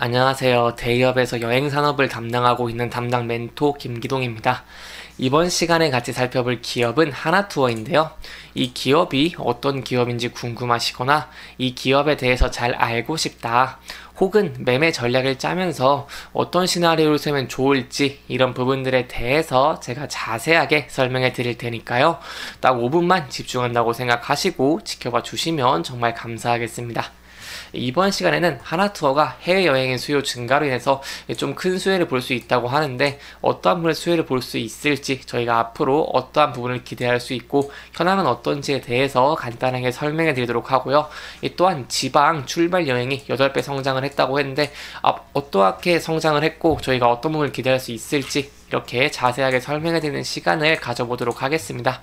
안녕하세요. 대기업에서 여행산업을 담당하고 있는 담당 멘토 김기동입니다. 이번 시간에 같이 살펴볼 기업은 하나투어인데요. 이 기업이 어떤 기업인지 궁금하시거나 이 기업에 대해서 잘 알고 싶다, 혹은 매매 전략을 짜면서 어떤 시나리오를 쓰면 좋을지 이런 부분들에 대해서 제가 자세하게 설명해 드릴 테니까요. 딱 5분만 집중한다고 생각하시고 지켜봐 주시면 정말 감사하겠습니다. 이번 시간에는 하나투어가 해외여행의 수요 증가로 인해서 좀 큰 수혜를 볼 수 있다고 하는데, 어떠한 부분의 수혜를 볼 수 있을지, 저희가 앞으로 어떠한 부분을 기대할 수 있고 현황은 어떤지에 대해서 간단하게 설명해 드리도록 하고요. 또한 지방 출발 여행이 8배 성장을 했다고 했는데 어떠하게 성장을 했고 저희가 어떤 부분을 기대할 수 있을지 이렇게 자세하게 설명해 드리는 시간을 가져보도록 하겠습니다.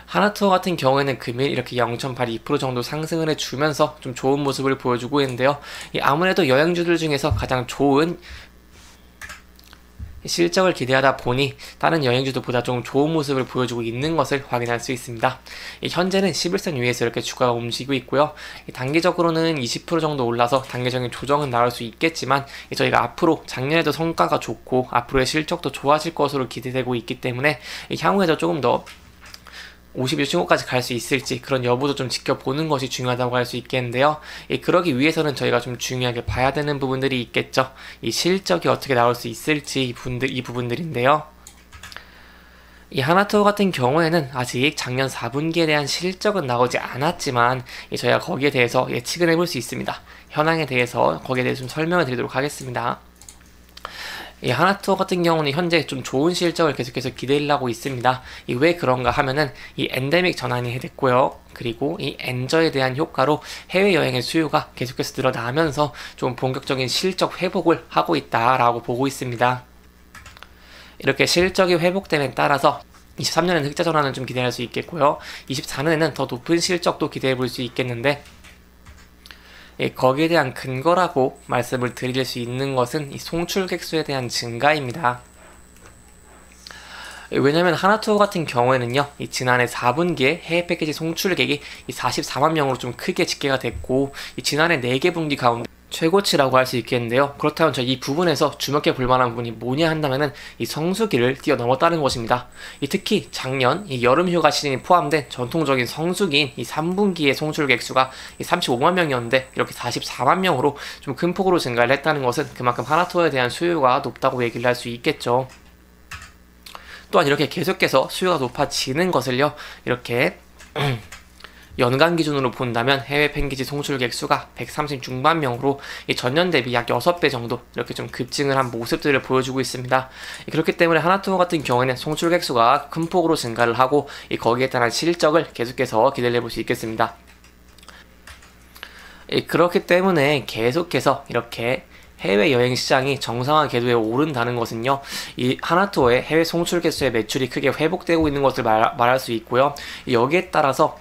하나투어 같은 경우에는 금일 이렇게 0.82% 정도 상승을 해주면서 좀 좋은 모습을 보여주고 있는데요. 아무래도 여행주들 중에서 가장 좋은 실적을 기대하다 보니 다른 여행주들보다 좀 좋은 모습을 보여주고 있는 것을 확인할 수 있습니다. 현재는 11선 위에서 이렇게 주가가 움직이고 있고요. 단기적으로는 20% 정도 올라서 단기적인 조정은 나올 수 있겠지만, 저희가 앞으로 작년에도 성과가 좋고 앞으로의 실적도 좋아질 것으로 기대되고 있기 때문에 향후에도 조금 더 50일 신고까지 갈 수 있을지 그런 여부도 좀 지켜보는 것이 중요하다고 할 수 있겠는데요. 그러기 위해서는 저희가 좀 중요하게 봐야 되는 부분들이 있겠죠. 이 실적이 어떻게 나올 수 있을지 이 부분들인데요. 이 하나투어 같은 경우에는 아직 작년 4분기에 대한 실적은 나오지 않았지만 저희가 거기에 대해서 예측을 해볼 수 있습니다. 현황에 대해서 거기에 대해서 좀 설명을 드리도록 하겠습니다. 이 하나투어 같은 경우는 현재 좀 좋은 실적을 계속해서 기대를 하고 있습니다. 왜 그런가 하면은 이 엔데믹 전환이 됐고요. 그리고 이 엔저에 대한 효과로 해외여행의 수요가 계속해서 늘어나면서 좀 본격적인 실적 회복을 하고 있다라고 보고 있습니다. 이렇게 실적이 회복됨에 따라서 23년에는 흑자 전환을 좀 기대할 수 있겠고요. 24년에는 더 높은 실적도 기대해 볼 수 있겠는데, 거기에 대한 근거라고 말씀을 드릴 수 있는 것은 이 송출객 수에 대한 증가입니다. 왜냐면 하나투어 같은 경우에는요, 이 지난해 4분기에 해외 패키지 송출객이 이 44만 명으로 좀 크게 집계가 됐고, 이 지난해 4개 분기 가운데 최고치라고 할 수 있겠는데요. 그렇다면 저 이 부분에서 주목해 볼 만한 부분이 뭐냐 한다면은 이 성수기를 뛰어넘었다는 것입니다. 특히 작년 이 여름휴가 시즌이 포함된 전통적인 성수기인 이 3분기의 송출객 수가 이 35만 명이었는데 이렇게 44만 명으로 좀 큰 폭으로 증가를 했다는 것은 그만큼 하나투어에 대한 수요가 높다고 얘기를 할 수 있겠죠. 또한 이렇게 계속해서 수요가 높아지는 것을요, 이렇게 연간 기준으로 본다면 해외 패키지 송출객 수가 136만 명으로 전년 대비 약 6배 정도 이렇게 좀 급증을 한 모습들을 보여주고 있습니다. 그렇기 때문에 하나투어 같은 경우에는 송출객 수가 큰 폭으로 증가를 하고 거기에 따른 실적을 계속해서 기대를 해볼 수 있겠습니다. 그렇기 때문에 계속해서 이렇게 해외여행 시장이 정상화 궤도에 오른다는 것은요, 이 하나투어의 해외 송출객 수의 매출이 크게 회복되고 있는 것을 말할 수 있고요. 여기에 따라서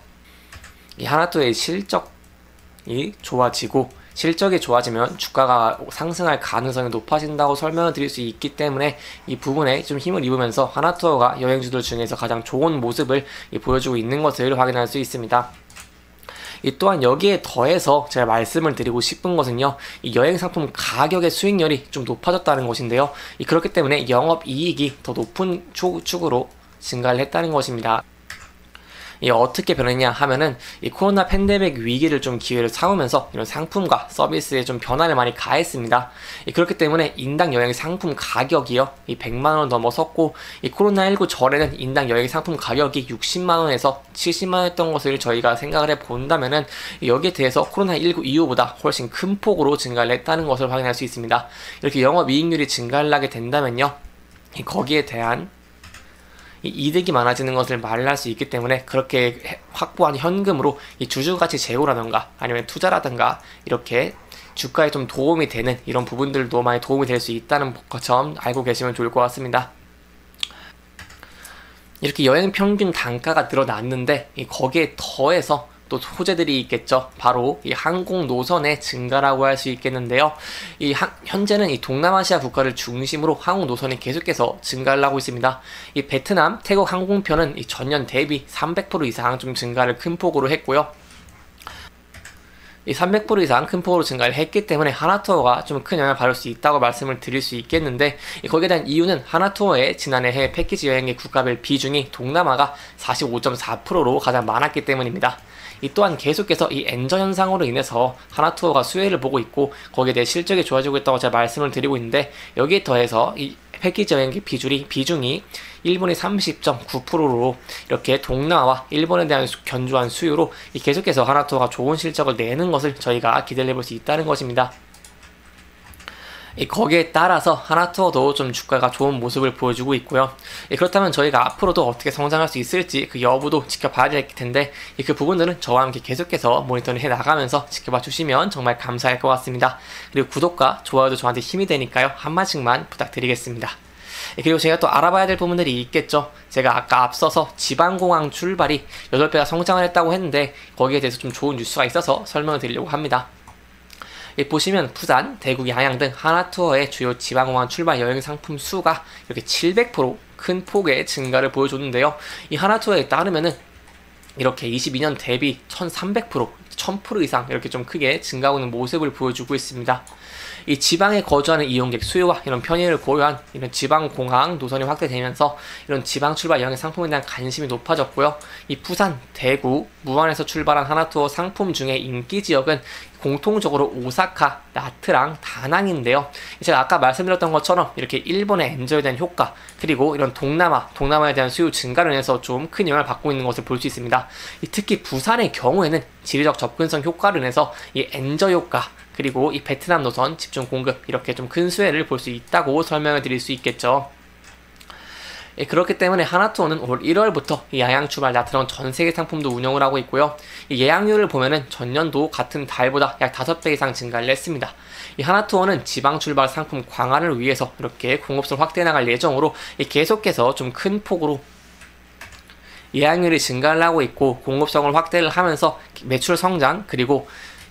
이 하나투어의 실적이 좋아지고, 실적이 좋아지면 주가가 상승할 가능성이 높아진다고 설명을 드릴 수 있기 때문에 이 부분에 좀 힘을 입으면서 하나투어가 여행주들 중에서 가장 좋은 모습을 보여주고 있는 것을 확인할 수 있습니다. 또한 여기에 더해서 제가 말씀을 드리고 싶은 것은요, 이 여행상품 가격의 수익률이 좀 높아졌다는 것인데요. 그렇기 때문에 영업이익이 더 높은 축으로 증가를 했다는 것입니다. 어떻게 변했냐 하면은 이 코로나 팬데믹 위기를 좀 기회를 삼으면서 이런 상품과 서비스에 좀 변화를 많이 가했습니다. 그렇기 때문에 인당 여행 상품 가격이요, 이 100만원 넘어섰고, 이 코로나19 전에는 인당 여행 상품 가격이 60만원에서 70만원이었던 것을 저희가 생각을 해 본다면은 여기에 대해서 코로나19 이후보다 훨씬 큰 폭으로 증가를 했다는 것을 확인할 수 있습니다. 이렇게 영업이익률이 증가를 하게 된다면요, 거기에 대한 이득이 많아지는 것을 말을 할 수 있기 때문에 그렇게 확보한 현금으로 이 주주가치 제고라던가 아니면 투자라던가 이렇게 주가에 좀 도움이 되는 이런 부분들도 많이 도움이 될 수 있다는 것처럼 알고 계시면 좋을 것 같습니다. 이렇게 여행 평균 단가가 늘어났는데 거기에 더해서 또 소재들이 있겠죠. 바로 이 항공 노선의 증가라고 할 수 있겠는데요. 현재는 이 동남아시아 국가를 중심으로 항공 노선이 계속해서 증가를 하고 있습니다. 이 베트남, 태국 항공편은 이 전년 대비 300% 이상 좀 증가를 큰 폭으로 했고요. 이 300% 이상 큰 폭으로 증가를 했기 때문에 하나투어가 좀 큰 영향을 받을 수 있다고 말씀을 드릴 수 있겠는데, 거기에 대한 이유는 하나투어의 지난해 해외 패키지 여행의 국가별 비중이 동남아가 45.4%로 가장 많았기 때문입니다. 이 또한 계속해서 이 엔저 현상으로 인해서 하나투어가 수혜를 보고 있고 거기에 대해 실적이 좋아지고 있다고 제가 말씀을 드리고 있는데, 여기에 더해서 이 패키지 여행의 비중이 일본이 30.9%로 이렇게 동남아와 일본에 대한 견조한 수요로 계속해서 하나투어가 좋은 실적을 내는 것을 저희가 기대를 해볼 수 있다는 것입니다. 거기에 따라서 하나투어도 좀 주가가 좋은 모습을 보여주고 있고요. 그렇다면 저희가 앞으로도 어떻게 성장할 수 있을지 그 여부도 지켜봐야 될 텐데, 그 부분들은 저와 함께 계속해서 모니터링 해 나가면서 지켜봐 주시면 정말 감사할 것 같습니다. 그리고 구독과 좋아요도 저한테 힘이 되니까요, 한 번씩만 부탁드리겠습니다. 그리고 제가 또 알아봐야 될 부분들이 있겠죠. 제가 아까 앞서서 지방공항 출발이 8배가 성장을 했다고 했는데 거기에 대해서 좀 좋은 뉴스가 있어서 설명을 드리려고 합니다. 보시면 부산, 대구, 양양 등 하나투어의 주요 지방공항 출발 여행 상품 수가 이렇게 700% 큰 폭의 증가를 보여줬는데요. 이 하나투어에 따르면은 이렇게 22년 대비 1300%, 1000% 이상 이렇게 좀 크게 증가하고 있는 모습을 보여주고 있습니다. 이 지방에 거주하는 이용객 수요와 이런 편의를 고려한 이런 지방공항 노선이 확대되면서 이런 지방 출발 여행 상품에 대한 관심이 높아졌고요. 이 부산, 대구, 무안에서 출발한 하나투어 상품 중에 인기 지역은 공통적으로 오사카, 나트랑, 다낭인데요. 제가 아까 말씀드렸던 것처럼 이렇게 일본의 엔저에 대한 효과, 그리고 이런 동남아에 대한 수요 증가로 인해서 좀 큰 영향을 받고 있는 것을 볼 수 있습니다. 특히 부산의 경우에는 지리적 접근성 효과로 인해서 이 엔저 효과, 그리고 이 베트남 노선 집중 공급, 이렇게 좀 큰 수혜를 볼 수 있다고 설명을 드릴 수 있겠죠. 그렇기 때문에 하나투어는 올 1월부터 야양 출발 나트랑 전세계 상품도 운영을 하고 있고요. 예약률을 보면은 전년도 같은 달보다 약 5배 이상 증가를 했습니다. 이 하나투어는 지방 출발 상품 강화를 위해서 이렇게 공급성 확대해 나갈 예정으로 계속해서 좀 큰 폭으로 예약률이 증가를 하고 있고 공급성을 확대를 하면서 매출 성장, 그리고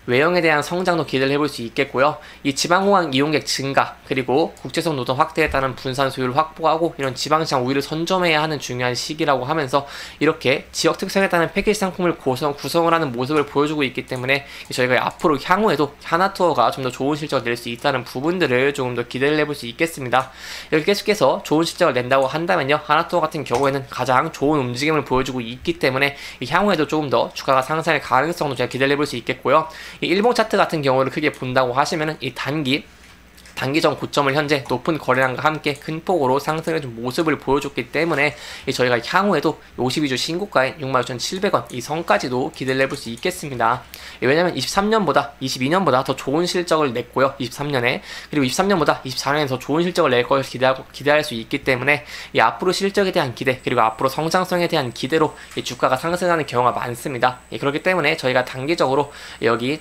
외형에 대한 성장도 기대를 해볼 수 있겠고요. 이 지방공항 이용객 증가, 그리고 국제선 노선 확대에 따른 분산 수요를 확보하고 이런 지방시장 우위를 선점해야 하는 중요한 시기라고 하면서 이렇게 지역 특성에 따른 패키지 상품을 구성을 하는 모습을 보여주고 있기 때문에 저희가 앞으로 향후에도 하나투어가 좀 더 좋은 실적을 낼 수 있다는 부분들을 조금 더 기대를 해볼 수 있겠습니다. 이렇게 계속해서 좋은 실적을 낸다고 한다면요, 하나투어 같은 경우에는 가장 좋은 움직임을 보여주고 있기 때문에 향후에도 조금 더 주가가 상승할 가능성도 제가 기대를 해볼 수 있겠고요. 이 일봉 차트 같은 경우를 크게 본다고 하시면은 이 단기전 고점을 현재 높은 거래량과 함께 큰 폭으로 상승해준 모습을 보여줬기 때문에 저희가 향후에도 52주 신고가인 66,700원 이 선까지도 기대를 해볼 수 있겠습니다. 왜냐면 22년보다 더 좋은 실적을 냈고요. 23년에. 그리고 23년보다 24년에 더 좋은 실적을 낼 것을 기대할 수 있기 때문에 이 앞으로 실적에 대한 기대, 그리고 앞으로 성장성에 대한 기대로 이 주가가 상승하는 경우가 많습니다. 그렇기 때문에 저희가 단기적으로 여기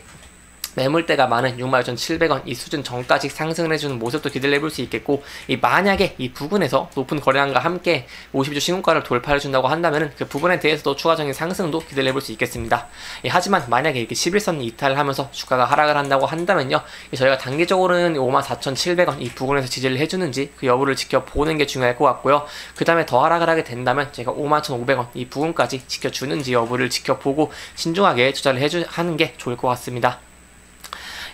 매물대가 많은 66,700원 이 수준 전까지 상승을 해주는 모습도 기대를 해볼 수 있겠고, 만약에 이 부분에서 높은 거래량과 함께 50주 신고가를 돌파해준다고 한다면 그 부분에 대해서도 추가적인 상승도 기대를 해볼 수 있겠습니다. 하지만 만약에 이렇게 11선 이탈을 하면서 주가가 하락을 한다고 한다면요, 저희가 단기적으로는 54,700원 이 부분에서 지지를 해주는지 그 여부를 지켜보는 게 중요할 것 같고요. 그 다음에 더 하락을 하게 된다면 제가 51,500원 이 부분까지 지켜주는지 여부를 지켜보고 신중하게 투자를 하는 게 좋을 것 같습니다.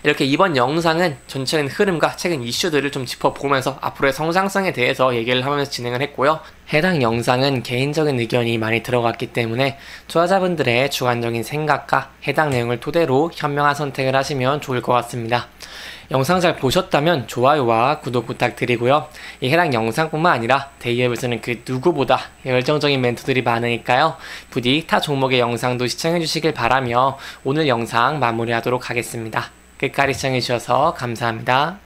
이렇게 이번 영상은 전체적인 흐름과 최근 이슈들을 좀 짚어보면서 앞으로의 성장성에 대해서 얘기를 하면서 진행을 했고요. 해당 영상은 개인적인 의견이 많이 들어갔기 때문에 투자자분들의 주관적인 생각과 해당 내용을 토대로 현명한 선택을 하시면 좋을 것 같습니다. 영상 잘 보셨다면 좋아요와 구독 부탁드리고요. 이 해당 영상뿐만 아니라 데이앱에서는 그 누구보다 열정적인 멘토들이 많으니까요. 부디 타 종목의 영상도 시청해주시길 바라며 오늘 영상 마무리하도록 하겠습니다. 끝까지 시청해주셔서 감사합니다.